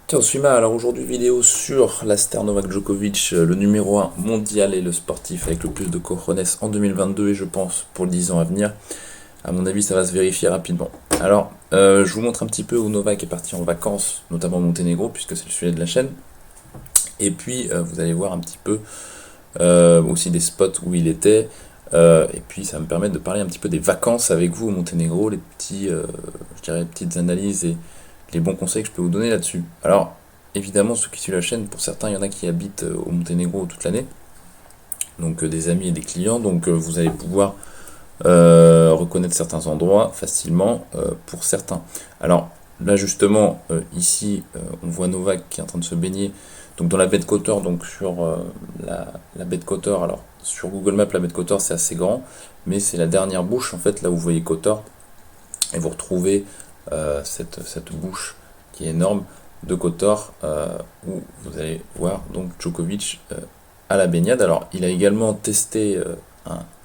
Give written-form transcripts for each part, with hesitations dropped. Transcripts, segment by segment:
Ciao Suima, alors aujourd'hui vidéo sur l'Aster Novak Djokovic, le numéro 1 mondial et le sportif avec le plus de cojones en 2022 et je pense pour les 10 ans à venir. À mon avis ça va se vérifier rapidement. Alors je vous montre un petit peu où Novak est parti en vacances, notamment au Monténégro puisque c'est le sujet de la chaîne. Et puis vous allez voir un petit peu aussi des spots où il était. Et puis ça va me permettre de parler un petit peu des vacances avec vous au Monténégro, les petits, je dirais, les petites analyses et les bons conseils que je peux vous donner là-dessus. Alors, évidemment, ceux qui suivent la chaîne, pour certains, il y en a qui habitent au Monténégro toute l'année, donc des amis et des clients, donc vous allez pouvoir reconnaître certains endroits facilement pour certains. Alors, là justement, ici, on voit Novak qui est en train de se baigner donc dans la baie de Kotor, donc sur la baie de Kotor. Alors, sur Google Maps, la baie de Kotor, c'est assez grand, mais c'est la dernière bouche, en fait, là où vous voyez Kotor, et vous retrouvez cette bouche qui est énorme de Kotor où vous allez voir donc Djokovic à la baignade. Alors il a également testé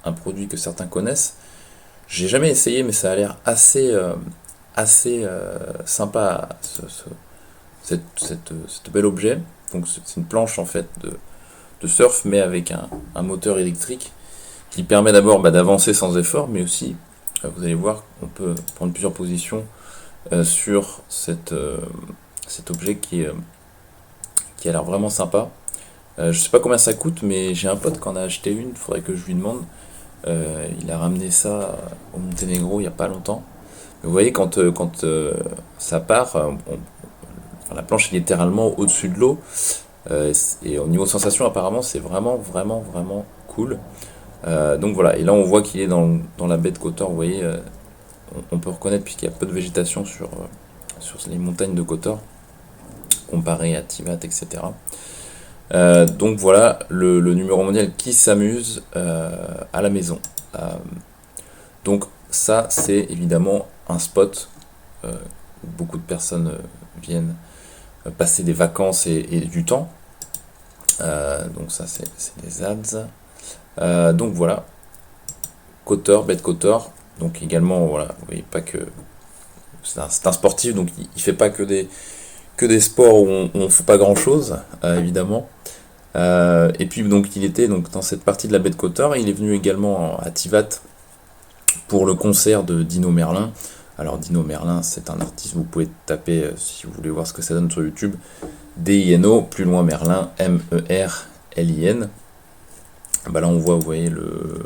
un produit que certains connaissent. J'ai jamais essayé mais ça a l'air assez sympa cet bel objet. Donc c'est une planche en fait de surf mais avec un moteur électrique qui permet d'abord d'avancer sans effort mais aussi vous allez voir on peut prendre plusieurs positions sur cet objet qui a l'air vraiment sympa. Je sais pas combien ça coûte, mais j'ai un pote qui en a acheté une, il faudrait que je lui demande. Il a ramené ça au Monténégro il n'y a pas longtemps. Mais vous voyez, quand ça part, enfin, la planche est littéralement au-dessus de l'eau. Et au niveau sensation, apparemment, c'est vraiment cool. Donc voilà, et là on voit qu'il est dans la baie de Kotor, vous voyez, on peut reconnaître puisqu'il y a peu de végétation sur les montagnes de Kotor, comparé à Tivat, etc. Donc voilà le numéro mondial qui s'amuse à la maison. Donc ça c'est évidemment un spot où beaucoup de personnes viennent passer des vacances et du temps. Donc ça c'est les ads. Donc voilà, Kotor, baie de Kotor. Donc également voilà, vous voyez pas que c'est un sportif donc il fait pas que des sports où on fait pas grand chose évidemment. Et puis donc il était donc dans cette partie de la baie de Kotor. Il est venu également à Tivat pour le concert de Dino Merlin. Alors Dino Merlin c'est un artiste, vous pouvez taper si vous voulez voir ce que ça donne sur YouTube, Dino plus loin Merlin, Merlin. Là on voit, vous voyez le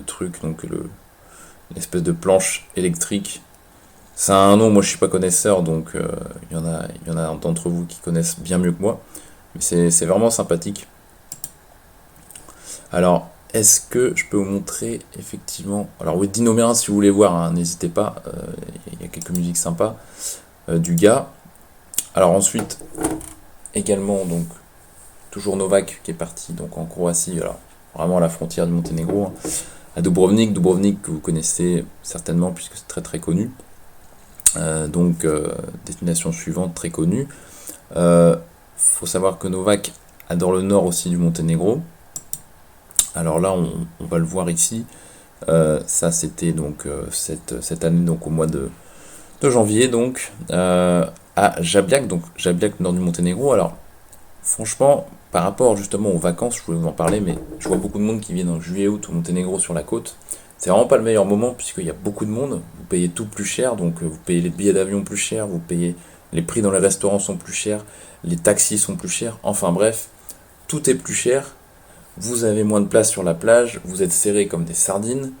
truc, donc l'espèce de planche électrique. Ça a un nom, moi je suis pas connaisseur, donc il y en a d'entre vous qui connaissent bien mieux que moi. Mais c'est vraiment sympathique. Alors, est-ce que je peux vous montrer effectivement. Alors oui, Dino Merin, si vous voulez voir, hein, n'hésitez pas, il y a quelques musiques sympas du gars. Alors ensuite, également, donc, toujours Novak qui est parti donc en Croatie, alors vraiment à la frontière du Monténégro, hein, à Dubrovnik que vous connaissez certainement puisque c'est très connu. Destination suivante très connue. Faut savoir que Novak adore le nord aussi du Monténégro. Alors là, on va le voir ici. Ça, c'était donc cette année, donc au mois de janvier, donc à Jabljac, donc Jabljac, nord du Monténégro. Alors, franchement, par rapport justement aux vacances, je voulais vous en parler, mais je vois beaucoup de monde qui viennent en juillet-août au Monténégro sur la côte. C'est vraiment pas le meilleur moment puisqu'il y a beaucoup de monde. Vous payez tout plus cher, donc vous payez les billets d'avion plus cher, vous payez les prix dans les restaurants sont plus chers, les taxis sont plus chers. Enfin bref, tout est plus cher. Vous avez moins de place sur la plage, vous êtes serrés comme des sardines.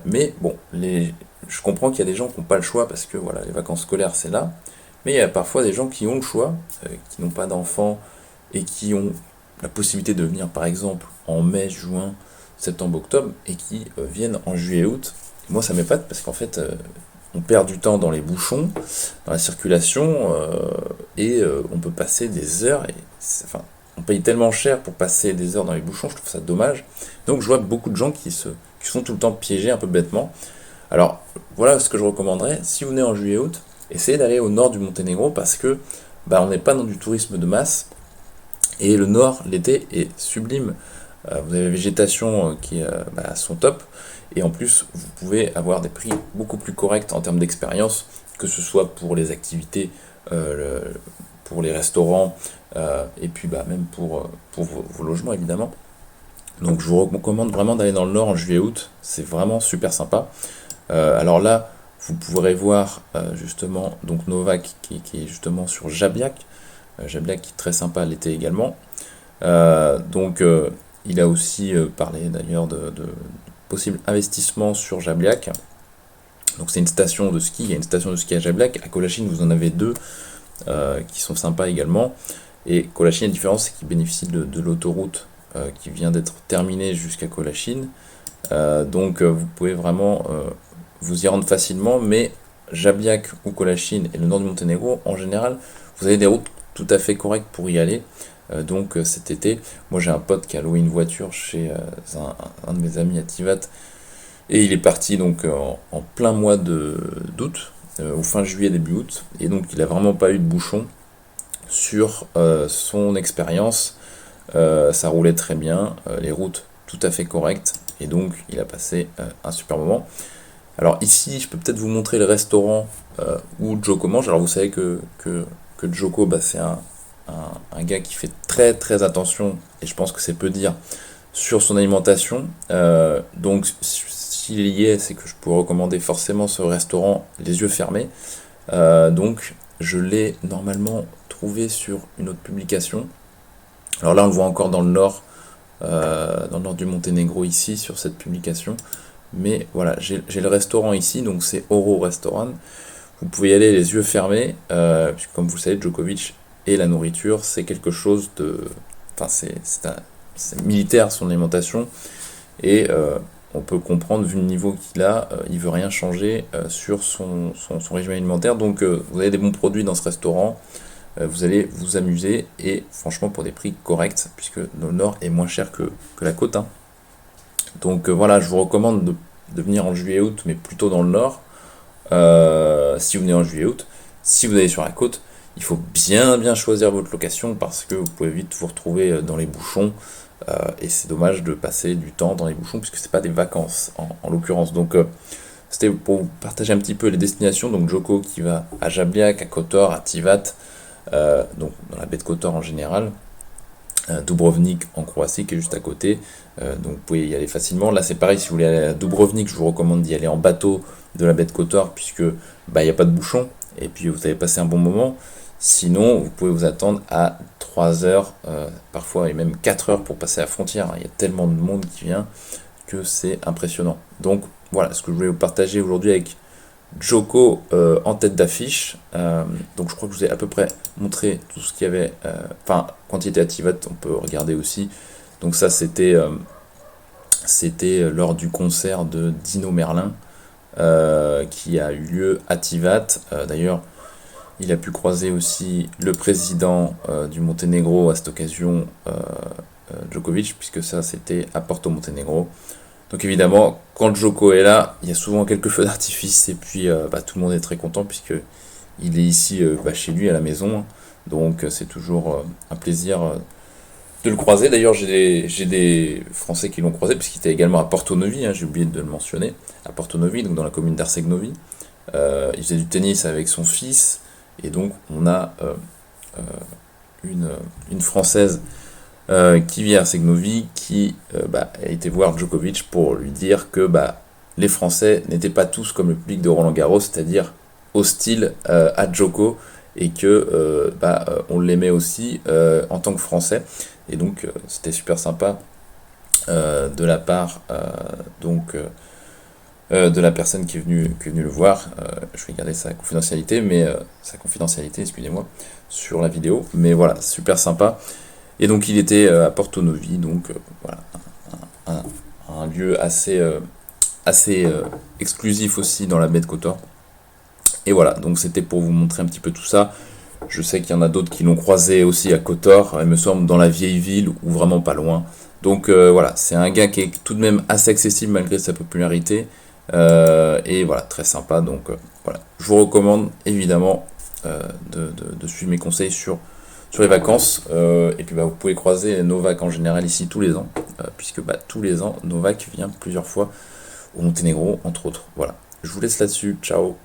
Mais bon, je comprends qu'il y a des gens qui n'ont pas le choix parce que voilà, les vacances scolaires c'est là. Mais il y a parfois des gens qui ont le choix, qui n'ont pas d'enfants et qui ont la possibilité de venir par exemple en mai, juin, septembre, octobre et qui viennent en juillet, août. Moi ça m'épate parce qu'en fait on perd du temps dans les bouchons, dans la circulation et on peut passer des heures et enfin on paye tellement cher pour passer des heures dans les bouchons, je trouve ça dommage. Donc je vois beaucoup de gens qui sont tout le temps piégés un peu bêtement. Alors voilà ce que je recommanderais, si vous venez en juillet, août, essayez d'aller au nord du Monténégro parce que on n'est pas dans du tourisme de masse et le nord l'été est sublime. Vous avez la végétation qui est à son top et en plus vous pouvez avoir des prix beaucoup plus corrects en termes d'expérience, que ce soit pour les activités pour les restaurants, et puis même pour vos logements évidemment. Donc je vous recommande vraiment d'aller dans le nord en juillet-août, c'est vraiment super sympa. Alors là, vous pourrez voir justement donc Novak qui est justement sur Jablak, Jablak qui est très sympa l'été également. Il a aussi parlé d'ailleurs de possible investissement sur Jablak. Donc c'est une station de ski, il y a une station de ski à Jablak. À Colachine, vous en avez deux qui sont sympas également. Et Colachine, la différence, c'est qu'il bénéficie de l'autoroute qui vient d'être terminée jusqu'à Colachine. Vous pouvez vraiment vous y rendre facilement, mais Jablak ou Colachine et le nord du Monténégro, en général, vous avez des routes tout à fait correctes pour y aller. Cet été, moi j'ai un pote qui a loué une voiture chez un de mes amis à Tivat, et il est parti donc en plein mois d'août, ou fin juillet, début août, et donc il a vraiment pas eu de bouchon sur son expérience. Ça roulait très bien, les routes tout à fait correctes, et donc il a passé un super moment. Alors ici, je peux peut-être vous montrer le restaurant où Joko mange. Alors vous savez que Joko, c'est un gars qui fait très très attention, et je pense que c'est peu dire, sur son alimentation. Donc s'il y est, c'est que je peux recommander forcément ce restaurant les yeux fermés. Donc je l'ai normalement trouvé sur une autre publication. Alors là on le voit encore dans le nord du Monténégro ici sur cette publication. Mais voilà, j'ai le restaurant ici, donc c'est Oro Restaurant. Vous pouvez y aller les yeux fermés, puisque comme vous le savez, Djokovic et la nourriture, c'est quelque chose de... Enfin, c'est militaire son alimentation, et on peut comprendre, vu le niveau qu'il a, il veut rien changer sur son régime alimentaire. Donc vous avez des bons produits dans ce restaurant, vous allez vous amuser, et franchement pour des prix corrects, puisque le nord est moins cher que la côte, hein. Donc voilà, je vous recommande de venir en juillet-août, mais plutôt dans le nord, si vous venez en juillet-août. Si vous allez sur la côte, il faut bien choisir votre location, parce que vous pouvez vite vous retrouver dans les bouchons, et c'est dommage de passer du temps dans les bouchons, puisque c'est pas des vacances en l'occurrence. Donc c'était pour vous partager un petit peu les destinations. Donc Joko qui va à Jablak, à Kotor, à Tivat, donc dans la baie de Kotor en général. Dubrovnik en Croatie qui est juste à côté, donc vous pouvez y aller facilement. Là c'est pareil, si vous voulez aller à Dubrovnik, je vous recommande d'y aller en bateau de la baie de Kotor, puisque il n'y a pas de bouchon, et puis vous allez passer un bon moment. Sinon vous pouvez vous attendre à 3 heures, parfois et même 4 heures pour passer la frontière. Il y a tellement de monde qui vient que c'est impressionnant. Donc voilà ce que je voulais vous partager aujourd'hui avec Joko en tête d'affiche. Donc je crois que je vous ai à peu près montré tout ce qu'il y avait. Quand il était à Tivat, on peut regarder aussi. Donc ça c'était lors du concert de Dino Merlin qui a eu lieu à Tivat. D'ailleurs, il a pu croiser aussi le président du Monténégro à cette occasion, Djokovic, puisque ça c'était à Porto Monténégro. Donc évidemment, quand Joko est là, il y a souvent quelques feux d'artifice, et puis tout le monde est très content, puisque il est ici chez lui à la maison. Donc c'est toujours un plaisir de le croiser. D'ailleurs, j'ai des Français qui l'ont croisé, puisqu'il était également à Porto Novi, j'ai oublié de le mentionner, à Porto Novi, donc dans la commune d'Arsegnovi. Il faisait du tennis avec son fils, et donc on a une Française qui vit à Arsegnovi, qui a été voir Djokovic pour lui dire que les Français n'étaient pas tous comme le public de Roland Garros, c'est-à-dire hostiles à Djoko, et que on l'aimait aussi en tant que Français. Et donc c'était super sympa de la part de la personne qui est venue le voir. Je vais garder sa confidentialité, excusez-moi, sur la vidéo. Mais voilà, super sympa. Et donc il était à Porto Novi, donc voilà, un lieu assez exclusif aussi dans la baie de Kotor. Et voilà, donc c'était pour vous montrer un petit peu tout ça. Je sais qu'il y en a d'autres qui l'ont croisé aussi à Kotor, il me semble dans la vieille ville, ou vraiment pas loin. Donc voilà, c'est un gars qui est tout de même assez accessible malgré sa popularité. Et voilà, très sympa. Donc voilà, je vous recommande évidemment de suivre mes conseils sur les vacances. Et puis vous pouvez croiser Novak en général ici tous les ans, puisque tous les ans Novak vient plusieurs fois au Monténégro entre autres. Voilà, je vous laisse là-dessus, ciao.